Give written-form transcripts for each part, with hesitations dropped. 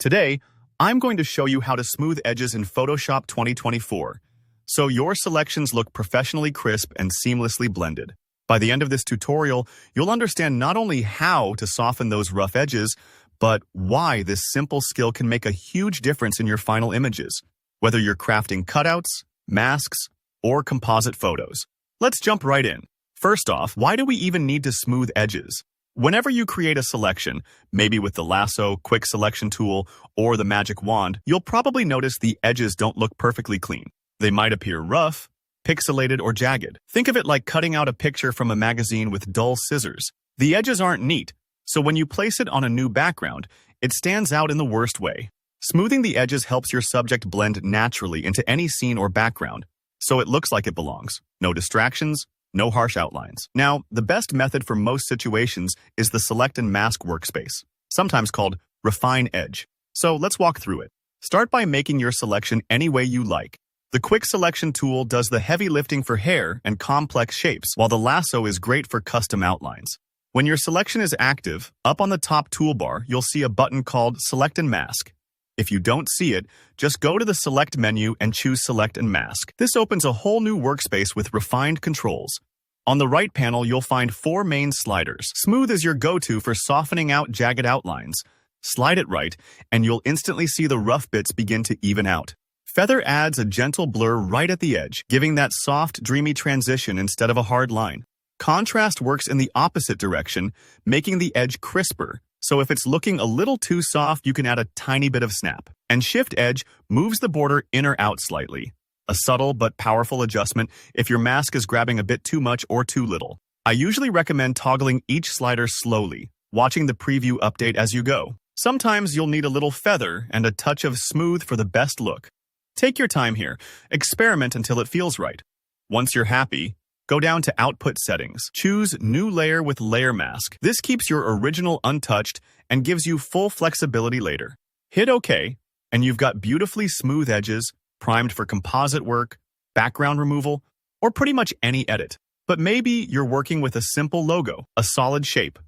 Today, I'm going to show you how to smooth edges in Photoshop 2024, so your selections look professionally crisp and seamlessly blended. By the end of this tutorial, you'll understand not only how to soften those rough edges, but why this simple skill can make a huge difference in your final images, whether you're crafting cutouts, masks, or composite photos. Let's jump right in. First off, why do we even need to smooth edges? Whenever you create a selection, maybe with the lasso, quick selection tool, or the magic wand, you'll probably notice the edges don't look perfectly clean. They might appear rough, pixelated, or jagged. Think of it like cutting out a picture from a magazine with dull scissors. The edges aren't neat, so when you place it on a new background, it stands out in the worst way. Smoothing the edges helps your subject blend naturally into any scene or background, so it looks like it belongs. No distractions, no harsh outlines. Now, the best method for most situations is the Select and Mask workspace, sometimes called Refine Edge. So let's walk through it. Start by making your selection any way you like. The Quick Selection tool does the heavy lifting for hair and complex shapes, while the lasso is great for custom outlines. When your selection is active, up on the top toolbar, you'll see a button called Select and Mask. If you don't see it, just go to the Select menu and choose Select and Mask. This opens a whole new workspace with refined controls. On the right panel, you'll find 4 main sliders. Smooth is your go-to for softening out jagged outlines. Slide it right, and you'll instantly see the rough bits begin to even out. Feather adds a gentle blur right at the edge, giving that soft, dreamy transition instead of a hard line. Contrast works in the opposite direction, making the edge crisper. So if it's looking a little too soft, you can add a tiny bit of snap. And Shift Edge moves the border in or out slightly. A subtle but powerful adjustment if your mask is grabbing a bit too much or too little. I usually recommend toggling each slider slowly, watching the preview update as you go. Sometimes you'll need a little feather and a touch of smooth for the best look. Take your time here. Experiment until it feels right. Once you're happy, go down to Output Settings. Choose New Layer with Layer Mask. This keeps your original untouched and gives you full flexibility later. Hit OK, and you've got beautifully smooth edges, primed for composite work, background removal, or pretty much any edit. But maybe you're working with a simple logo, a solid shape,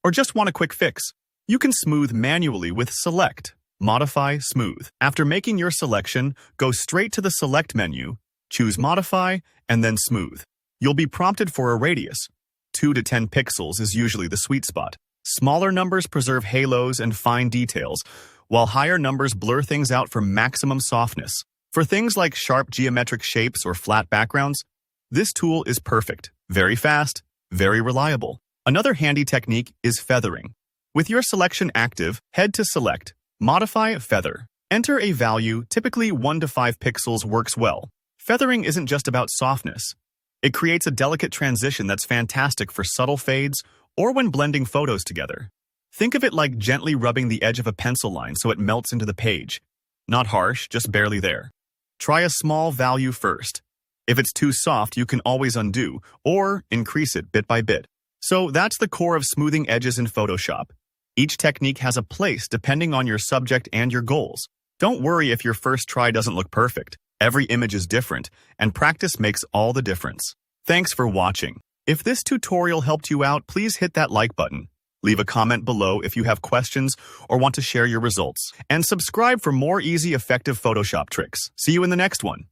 or just want a quick fix. You can smooth manually with Select, Modify, Smooth. After making your selection, go straight to the Select menu, choose Modify, and then Smooth. You'll be prompted for a radius. 2 to 10 pixels is usually the sweet spot. Smaller numbers preserve halos and fine details, while higher numbers blur things out for maximum softness. For things like sharp geometric shapes or flat backgrounds, this tool is perfect. Very fast, very reliable. Another handy technique is feathering. With your selection active, head to Select, Modify, Feather. Enter a value, typically 1 to 5 pixels works well. Feathering isn't just about softness. It creates a delicate transition that's fantastic for subtle fades or when blending photos together. Think of it like gently rubbing the edge of a pencil line so it melts into the page. Not harsh, just barely there. Try a small value first. If it's too soft, you can always undo or increase it bit by bit. So that's the core of smoothing edges in Photoshop. Each technique has a place depending on your subject and your goals. Don't worry if your first try doesn't look perfect. Every image is different, and practice makes all the difference. Thanks for watching. If this tutorial helped you out, please hit that like button. Leave a comment below if you have questions or want to share your results. And subscribe for more easy, effective Photoshop tricks. See you in the next one.